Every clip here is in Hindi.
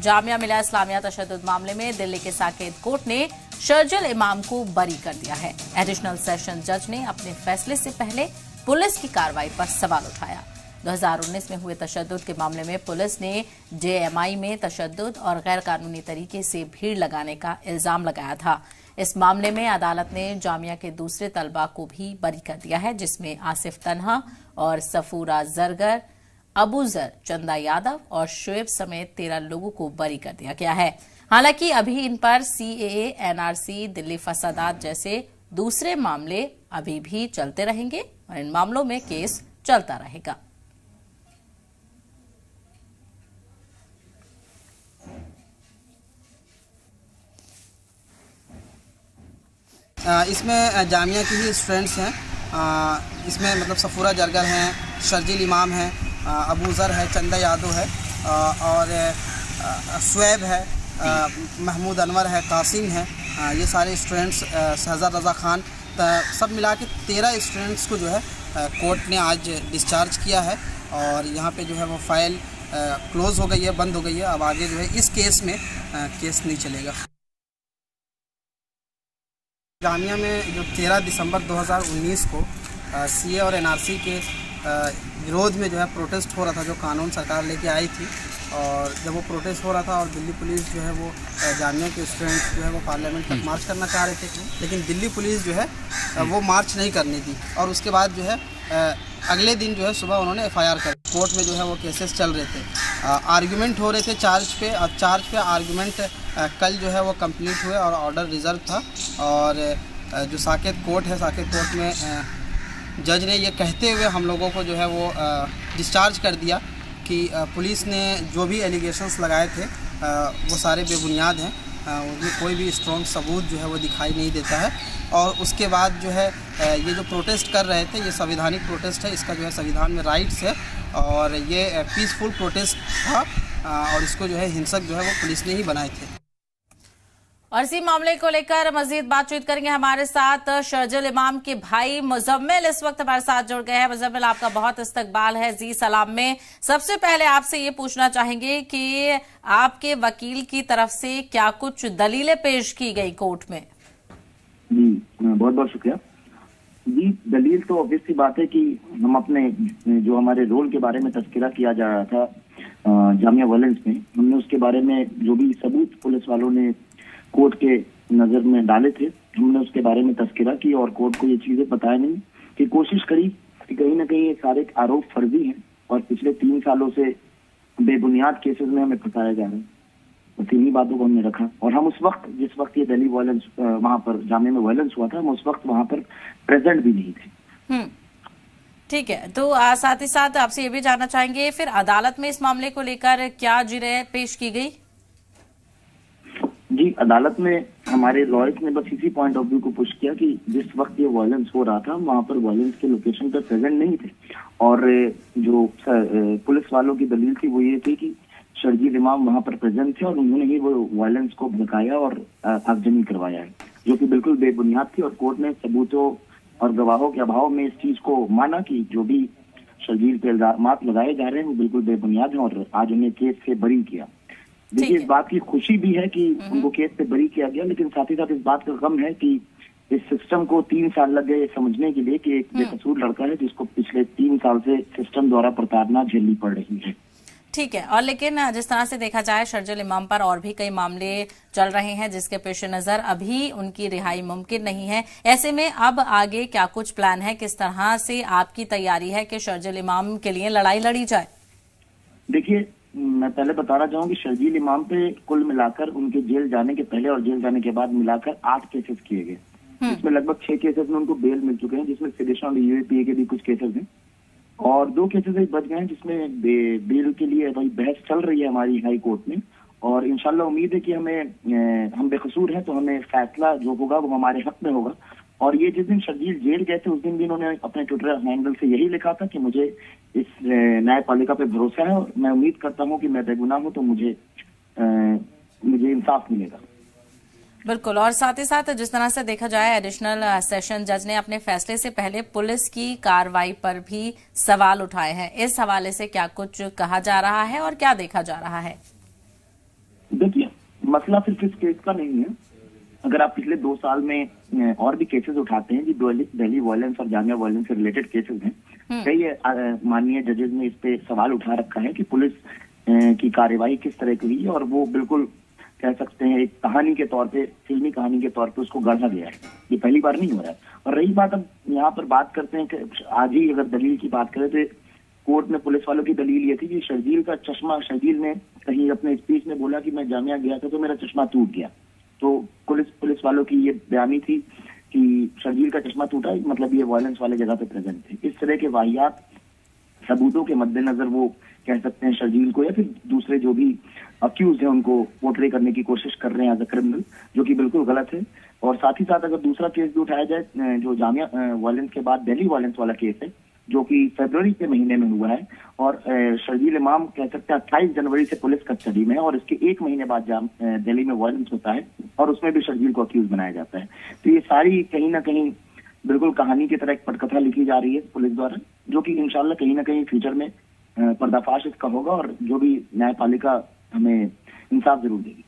जामिया मिलिया इस्लामिया तशद्दुद मामले में दिल्ली के साकेत कोर्ट ने शर्जिल इमाम को बरी कर दिया है। एडिशनल सेशन जज ने अपने फैसले से पहले पुलिस की कार्रवाई पर सवाल उठाया। 2019 में हुए तशद्दुद के मामले में पुलिस ने JMI में तशद्दुद और गैर कानूनी तरीके से भीड़ लगाने का इल्जाम लगाया था। इस मामले में अदालत ने जामिया के दूसरे तलबा को भी बरी कर दिया है, जिसमें आसिफ तन्हा और सफूरा जरगर, अबू जर, चंदा यादव और शुएब समेत 13 लोगों को बरी कर दिया गया है। हालांकि अभी इन पर CAA, NRC, दिल्ली फसादात जैसे दूसरे मामले अभी भी चलते रहेंगे और इन मामलों में केस चलता रहेगा। इसमें जामिया की ही स्टूडेंट्स हैं। इसमें मतलब सफूरा जरगर हैं, शर्जिल इमाम हैं, अबू ज़र है, चंदा यादव है और शुएब है, महमूद अनवर है, कासिम है। ये सारे स्टूडेंट्स, शहजाद रज़ा खान, सब मिला के 13 स्टूडेंट्स को जो है कोर्ट ने आज डिस्चार्ज किया है और यहाँ पे जो है वो फाइल क्लोज़ हो गई है, बंद हो गई है। अब आगे जो है इस केस में केस नहीं चलेगा। जामिया में जो 13 दिसंबर 2019 को CA और NRC के विरोध में जो है प्रोटेस्ट हो रहा था, जो कानून सरकार लेके आई थी, और जब वो प्रोटेस्ट हो रहा था और दिल्ली पुलिस जो है वो जामिया के स्टूडेंट्स जो है वो पार्लियामेंट तक मार्च करना चाह रहे थे, लेकिन दिल्ली पुलिस जो है वो मार्च नहीं करने दी और उसके बाद जो है अगले दिन जो है सुबह उन्होंने FIR कर कोर्ट में जो है वो केसेस चल रहे थे, आर्गूमेंट हो रहे थे चार्ज पे आर्गूमेंट कल जो है वो कंप्लीट हुए और ऑर्डर रिजर्व था। और जो साकेत कोर्ट है, साकेत कोर्ट में जज ने ये कहते हुए हम लोगों को जो है वो डिस्चार्ज कर दिया कि पुलिस ने जो भी एलिगेशंस लगाए थे वो सारे बेबुनियाद हैं, उनमें कोई भी स्ट्रॉन्ग सबूत जो है वो दिखाई नहीं देता है। और उसके बाद जो है ये जो प्रोटेस्ट कर रहे थे, ये संवैधानिक प्रोटेस्ट है, इसका जो है संविधान में राइट्स है और ये पीसफुल प्रोटेस्ट था और इसको जो है हिंसक जो है वो पुलिस ने ही बनाए थे। और इसी मामले को लेकर मजीद बातचीत करेंगे। हमारे साथ शर्जिल इमाम के भाई मुजम्मिल इस वक्त हमारे साथ जुड़ गए हैं। मुजम्मिल, आपका बहुत इस्तकबाल है जी सलाम में। सबसे पहले आपसे ये पूछना चाहेंगे कि आपके वकील की तरफ से क्या कुछ दलीलें पेश की गई कोर्ट में? जी बहुत बहुत शुक्रिया जी। दलील तो ऑब्वियस सी बात है कि हम अपने जो हमारे रोल के बारे में तस्करा किया जा रहा था जामिया वायलेंस में, हमने उसके बारे में जो भी सबूत पुलिस वालों ने कोर्ट के नजर में डाले थे, हमने उसके बारे में तस्करा की और कोर्ट को ये चीजें बताया नहीं कि कोशिश करी कि कहीं ना कहीं ये सारे आरोप फर्जी हैं और पिछले 3 सालों से बेबुनियाद केसेस में हमें फंसाया जा रहा है। तो 3 ही बातों को हमने रखा और हम उस वक्त, जिस वक्त ये दिल्ली वायलेंस वहां पर जामिया में वायलेंस हुआ था, हम उस वक्त वहां पर प्रेजेंट भी नहीं थे। ठीक है, तो साथ ही साथ आपसे ये भी जानना चाहेंगे फिर अदालत में इस मामले को लेकर क्या जिरह पेश की गई? जी, अदालत में हमारे लॉयर्स ने बस इसी पॉइंट ऑफ व्यू को पुश किया कि जिस वक्त ये वायलेंस हो रहा था वहां पर वायलेंस के लोकेशन पर प्रेजेंट नहीं थे और जो पुलिस वालों की दलील थी वो ये थी कि शर्जिल इमाम वहां पर प्रेजेंट थे और उन्होंने ही वो वायलेंस को भड़काया और आगजनी करवाया है, जो कि बिल्कुल बेबुनियाद थी। और कोर्ट ने सबूतों और गवाहों के अभाव में इस चीज को माना कि जो भी शर्जिल पे इल्जाम लगाए जा रहे हैं वो बिल्कुल बेबुनियाद हैं और आज उन्हें केस से बरी किया। देखिए, इस बात की खुशी भी है कि उनको केस से बरी किया गया, लेकिन साथ ही साथ इस बात का गम है कि इस सिस्टम को 3 साल लग गए समझने के लिए कि एक बेकसूर लड़का है जिसको पिछले 3 साल से सिस्टम द्वारा प्रताड़ना झेलनी पड़ रही है। ठीक है, और लेकिन जिस तरह से देखा जाए शर्जिल इमाम पर और भी कई मामले चल रहे हैं जिसके पेश नजर अभी उनकी रिहाई मुमकिन नहीं है। ऐसे में अब आगे क्या कुछ प्लान है, किस तरह से आपकी तैयारी है कि शर्जिल इमाम के लिए लड़ाई लड़ी जाए? देखिए, मैं पहले बताना चाहूँ कि शर्जिल इमाम पे कुल मिलाकर उनके जेल जाने के पहले और जेल जाने के बाद मिलाकर 8 केसेस किए गए, जिसमें लगभग 6 केसेस में उनको बेल मिल चुके हैं, जिसमें सेडिशन और UAPA के भी कुछ केसेस हैं और 2 केसेस बच गए हैं जिसमें बेल के लिए भाई बहस चल रही है हमारी हाई कोर्ट में। और इंशाल्लाह उम्मीद है कि हम बेकसूर हैं तो हमें फैसला जो होगा वो हमारे हक में होगा। और ये जिस दिन शर्जिल जेल गए थे उस दिन भी इन्होंने अपने ट्विटर हैंडल से यही लिखा था कि मुझे इस न्यायपालिका पे भरोसा है और मैं उम्मीद करता हूँ कि मैं बेगुनाह हूँ तो मुझे इंसाफ मिलेगा। बिल्कुल, और साथ ही साथ जिस तरह से देखा जाए एडिशनल सेशन जज ने अपने फैसले से पहले पुलिस की कार्रवाई पर भी सवाल उठाए हैं। इस हवाले से क्या कुछ कहा जा रहा है और क्या देखा जा रहा है? देखिए, मसला सिर्फ इस केस का नहीं है। अगर आप पिछले 2 साल में और भी केसेस उठाते हैं, जो दिल्ली वायलेंस और जामिया वायलेंस से रिलेटेड केसेस हैं, कई माननीय जजेस ने इस पे सवाल उठा रखा है कि पुलिस की कार्यवाही किस तरह की हुई और वो बिल्कुल कह सकते हैं एक कहानी के तौर पे, फिल्मी कहानी के तौर पे उसको गढ़ा गया है। ये पहली बार नहीं हो रहा है। और रही बात, अब यहाँ पर बात करते हैं कि आज ही अगर दलील की बात करें तो कोर्ट में पुलिस वालों की दलील ये थी कि शर्जील का चश्मा, शर्जील ने कहीं अपने स्पीच में बोला कि मैं जामिया गया था तो मेरा चश्मा टूट गया। तो पुलिस वालों की ये बयानी थी कि शर्जील का चश्मा टूटा, मतलब ये वायलेंस वाले जगह पे प्रेजेंट थे। इस तरह के वाहियात सबूतों के मद्देनजर वो कह सकते हैं शर्जील को या फिर दूसरे जो भी अक्यूज हैं उनको पोर्ट्रे करने की कोशिश कर रहे हैं एज अ क्रिमिनल, जो कि बिल्कुल गलत है। और साथ ही साथ अगर दूसरा केस भी उठाया जाए, जो जामिया वायलेंस के बाद दिल्ली वायलेंस वाला केस है, जो कि फरवरी के महीने में हुआ है, और शर्जील इमाम कह सकते हैं 28 जनवरी से पुलिस कस्टडी में है और इसके 1 महीने बाद दिल्ली में वायलेंस होता है और उसमें भी शर्जील को अक्यूज बनाया जाता है। तो ये सारी कहीं ना कहीं बिल्कुल कहानी की तरह एक पटकथा लिखी जा रही है पुलिस द्वारा, जो कि इंशाल्लाह कहीं ना कहीं फ्यूचर में पर्दाफाश इसका होगा और जो भी न्यायपालिका हमें इंसाफ जरूर देगी।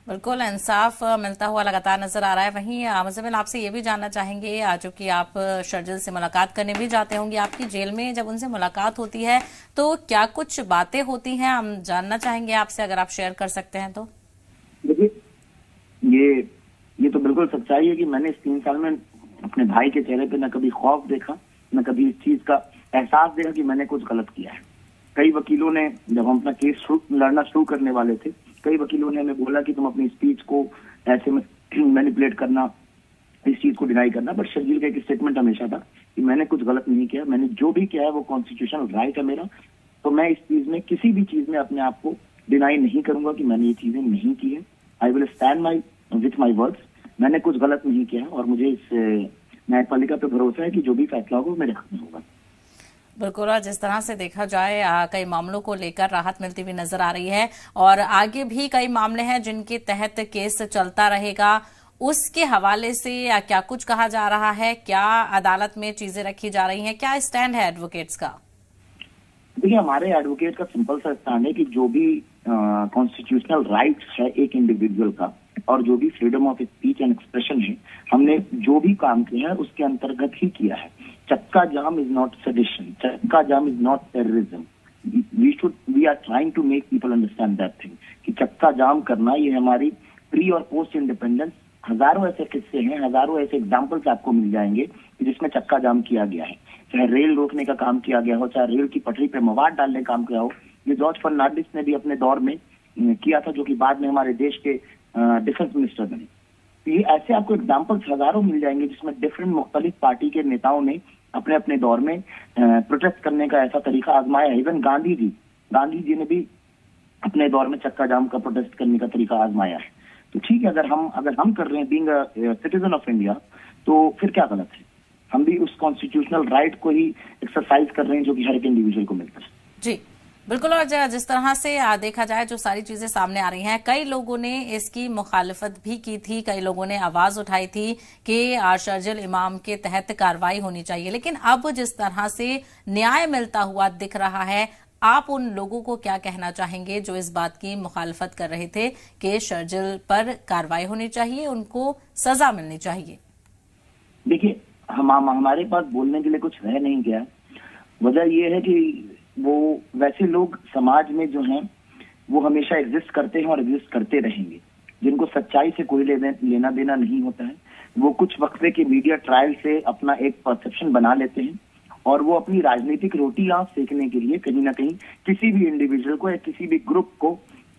बिल्कुल इंसाफ मिलता हुआ लगातार नजर आ रहा है। वहीं मुज़म्मिल, आपसे ये भी जानना चाहेंगे, जो कि आप शर्जील से मुलाकात करने भी जाते होंगे, आपकी जेल में जब उनसे मुलाकात होती है तो क्या कुछ बातें होती हैं, हम जानना चाहेंगे आपसे, अगर आप शेयर कर सकते हैं तो। देखिए, ये तो बिल्कुल सच्चाई है कि मैंने इस 3 साल में अपने भाई के चेहरे पे न कभी खौफ देखा, न कभी इस चीज का एहसास देखा कि मैंने कुछ गलत किया है। कई वकीलों ने, जब हम अपना केस लड़ना शुरू करने वाले थे, कई वकीलों ने हमें बोला कि तुम अपनी स्पीच को ऐसे मैनिपुलेट करना, इस चीज को डिनाई करना। बट शर्जील का एक स्टेटमेंट हमेशा था कि मैंने कुछ गलत नहीं किया, मैंने जो भी किया है वो कॉन्स्टिट्यूशनल राइट है मेरा, तो मैं इस चीज में, किसी भी चीज में अपने आप को डिनाई नहीं करूंगा कि मैंने ये चीजें नहीं की है। I will stand with my words. मैंने कुछ गलत नहीं किया और मुझे इस न्यायपालिका पे भरोसा है कि जो भी फैसला होगा वो मेरे हक में होगा। बिल्कुल, और जिस तरह से देखा जाए कई मामलों को लेकर राहत मिलती हुई नजर आ रही है और आगे भी कई मामले हैं जिनके तहत केस चलता रहेगा, उसके हवाले से क्या कुछ कहा जा रहा है, क्या अदालत में चीजें रखी जा रही हैं, क्या स्टैंड है एडवोकेट्स का? देखिए, हमारे एडवोकेट का सिंपल सा स्टैंड है कि जो भी कॉन्स्टिट्यूशनल राइट्स है एक इंडिविजुअल का और जो भी freedom of speech and expression है, हमने जो भी काम किया है उसके अंतर्गत ही किया है। चक्का jam is not sedition, chakka jam is not terrorism. We are trying to make people understand that thing कि चक्का जाम करना ये हमारी प्री और पोस्ट इंडिपेंडेंस, हजारों ऐसे किस्से हैं, हजारों ऐसे एग्जाम्पल्स आपको मिल जाएंगे जिसमें चक्का जाम किया गया है। चाहे रेल रोकने का काम किया गया हो, चाहे रेल की पटरी पे मवाद डालने का काम किया हो। ये जॉर्ज फर्नांडिस ने भी अपने दौर में किया था, जो कि बाद में हमारे देश के डिफेंस मिनिस्टर बने। तो ये ऐसे आपको एग्जाम्पल्स हजारों मिल जाएंगे जिसमें डिफरेंट मुख्तलिफ पार्टी के नेताओं ने अपने अपने दौर में प्रोटेस्ट करने का ऐसा तरीका आजमाया है। इवन गांधी जी ने भी अपने दौर में चक्का जाम का प्रोटेस्ट करने का तरीका आजमाया है। तो ठीक है, अगर हम कर रहे हैं being a citizen of India, तो फिर क्या गलत है? हम भी उस कॉन्स्टिट्यूशनल राइट को ही एक्सरसाइज कर रहे हैं जो कि हर एक इंडिविजुअल को मिलता है। जी बिल्कुल, और जिस तरह से देखा जाए जो सारी चीजें सामने आ रही हैं, कई लोगों ने इसकी मुखालिफत भी की थी, कई लोगों ने आवाज उठाई थी कि शर्जील इमाम के तहत कार्रवाई होनी चाहिए। लेकिन अब जिस तरह से न्याय मिलता हुआ दिख रहा है, आप उन लोगों को क्या कहना चाहेंगे जो इस बात की मुखालिफत कर रहे थे कि शर्जील पर कार्रवाई होनी चाहिए, उनको सजा मिलनी चाहिए? देखिए, हमारे पास बोलने के लिए कुछ रह नहीं गया। वजह यह है कि वो वैसे लोग समाज में जो हैं वो हमेशा एग्जिस्ट करते हैं और एग्जिस्ट करते रहेंगे, जिनको सच्चाई से कोई लेना देना नहीं होता है। वो कुछ वक्फे के मीडिया ट्रायल से अपना एक परसेप्शन बना लेते हैं और वो अपनी राजनीतिक रोटी आंख सेकने के लिए कहीं ना कहीं किसी भी इंडिविजुअल को या किसी भी ग्रुप को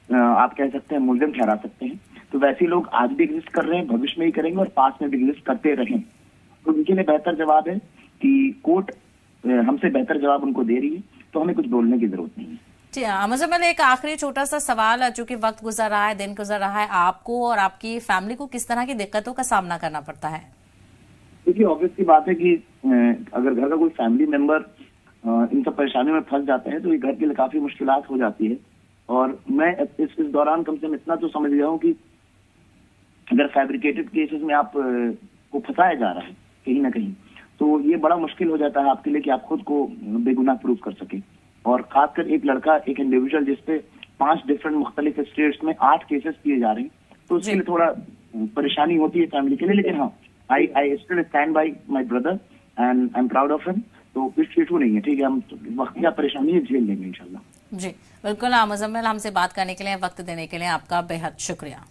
आप कह सकते हैं मुल्जिम ठहरा सकते हैं। तो वैसे लोग आज भी एग्जिस्ट कर रहे हैं, भविष्य में ही करेंगे और पास में भी एग्जिस्ट करते रहें। तो उनके लिए बेहतर जवाब है कि कोर्ट हमसे बेहतर जवाब उनको दे रही है, तो हमें कुछ बोलने की जरूरत नहीं है। जी मुझे एक आखिरी छोटा सा सवाल, चूंकि वक्त गुजर रहा है, दिन गुजर रहा है, आपको और आपकी फैमिली को किस तरह की दिक्कतों का सामना करना पड़ता है? देखिए, ऑब्वियस सी बात है कि अगर घर का कोई फैमिली मेंबर इन सब परेशानियों में फंस जाते हैं तो ये घर के लिए काफी मुश्किलात हो जाती है। और मैं इस दौरान कम से कम इतना तो समझ गया हूँ कि अगर फैब्रिकेटेड केसेस में आप को फंसाया जा रहा है कहीं ना कहीं, तो ये बड़ा मुश्किल हो जाता है आपके लिए कि आप खुद को बेगुनाह प्रूव कर सके। और खासकर एक लड़का, एक इंडिविजुअल जिसपे 5 डिफरेंट मुख्तलिफ स्टेट्स में 8 केसेस किए जा रहे हैं, तो उसके लिए थोड़ा परेशानी होती है फैमिली के लिए। लेकिन हाँ, I still stand by my brother and I am proud of him. तो कुछ इशू नहीं है, ठीक है, हम वक्त क्या परेशानी है झेल लेंगे इंशाल्लाह। जी बिल्कुल। मुजम्मिल, हमसे बात करने के लिए, वक्त देने के लिए आपका बेहद शुक्रिया।